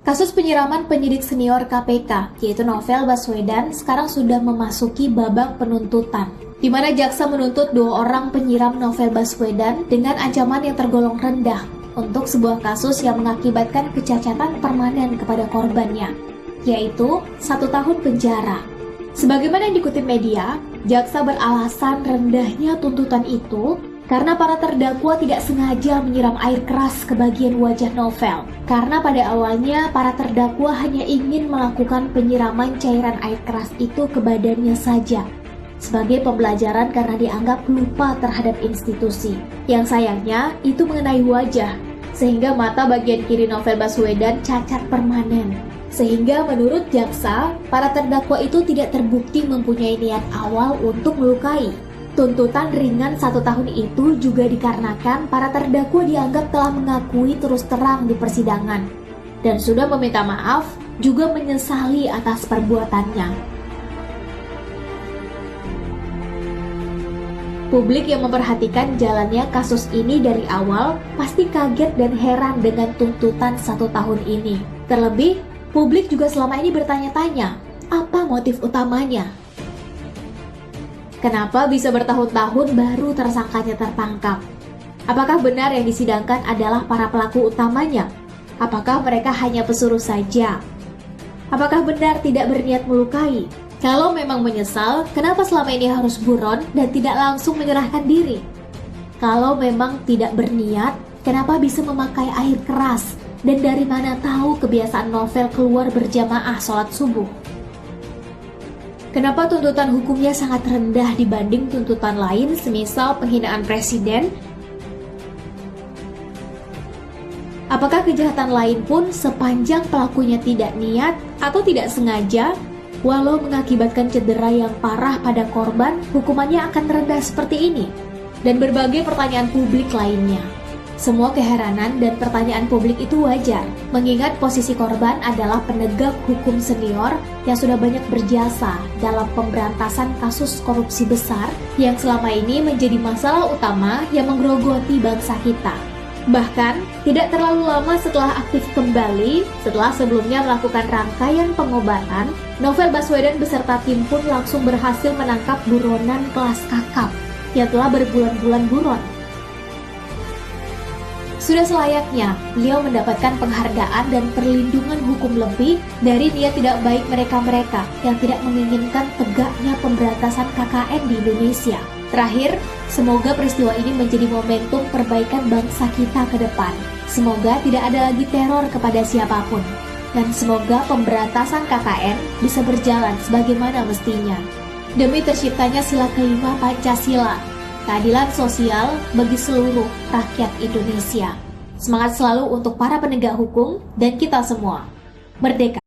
Kasus penyiraman penyidik senior KPK, yaitu Novel Baswedan, sekarang sudah memasuki babak penuntutan, di mana jaksa menuntut 2 orang penyiram Novel Baswedan dengan ancaman yang tergolong rendah untuk sebuah kasus yang mengakibatkan kecacatan permanen kepada korbannya, yaitu 1 tahun penjara. Sebagaimana yang dikutip media, jaksa beralasan rendahnya tuntutan itu karena para terdakwa tidak sengaja menyiram air keras ke bagian wajah Novel. Karena pada awalnya para terdakwa hanya ingin melakukan penyiraman cairan air keras itu ke badannya saja, sebagai pembelajaran karena dianggap lupa terhadap institusi. Yang sayangnya itu mengenai wajah, sehingga mata bagian kiri Novel Baswedan cacat permanen. Sehingga menurut jaksa, para terdakwa itu tidak terbukti mempunyai niat awal untuk melukai. Tuntutan ringan 1 tahun itu juga dikarenakan para terdakwa dianggap telah mengakui terus terang di persidangan dan sudah meminta maaf juga menyesali atas perbuatannya. Publik yang memperhatikan jalannya kasus ini dari awal pasti kaget dan heran dengan tuntutan 1 tahun ini. Terlebih, publik juga selama ini bertanya-tanya, apa motif utamanya? Kenapa bisa bertahun-tahun baru tersangkanya tertangkap? Apakah benar yang disidangkan adalah para pelaku utamanya? Apakah mereka hanya pesuruh saja? Apakah benar tidak berniat melukai? Kalau memang menyesal, kenapa selama ini harus buron dan tidak langsung menyerahkan diri? Kalau memang tidak berniat, kenapa bisa memakai air keras? Dan dari mana tahu kebiasaan Novel keluar berjamaah sholat subuh? Kenapa tuntutan hukumnya sangat rendah dibanding tuntutan lain semisal penghinaan presiden? Apakah kejahatan lain pun sepanjang pelakunya tidak niat atau tidak sengaja, walau mengakibatkan cedera yang parah pada korban, hukumannya akan rendah seperti ini? Dan berbagai pertanyaan publik lainnya. Semua keheranan dan pertanyaan publik itu wajar, mengingat posisi korban adalah penegak hukum senior yang sudah banyak berjasa dalam pemberantasan kasus korupsi besar yang selama ini menjadi masalah utama yang menggerogoti bangsa kita. Bahkan, tidak terlalu lama setelah aktif kembali, setelah sebelumnya melakukan rangkaian pengobatan, Novel Baswedan beserta tim pun langsung berhasil menangkap buronan kelas kakap yang telah berbulan-bulan buron. Sudah selayaknya beliau mendapatkan penghargaan dan perlindungan hukum lebih dari niat tidak baik mereka-mereka yang tidak menginginkan tegaknya pemberantasan KKN di Indonesia. Terakhir, semoga peristiwa ini menjadi momentum perbaikan bangsa kita ke depan. Semoga tidak ada lagi teror kepada siapapun. Dan semoga pemberantasan KKN bisa berjalan sebagaimana mestinya. Demi terciptanya sila kelima Pancasila, keadilan sosial bagi seluruh rakyat Indonesia. Semangat selalu untuk para penegak hukum dan kita semua. Merdeka!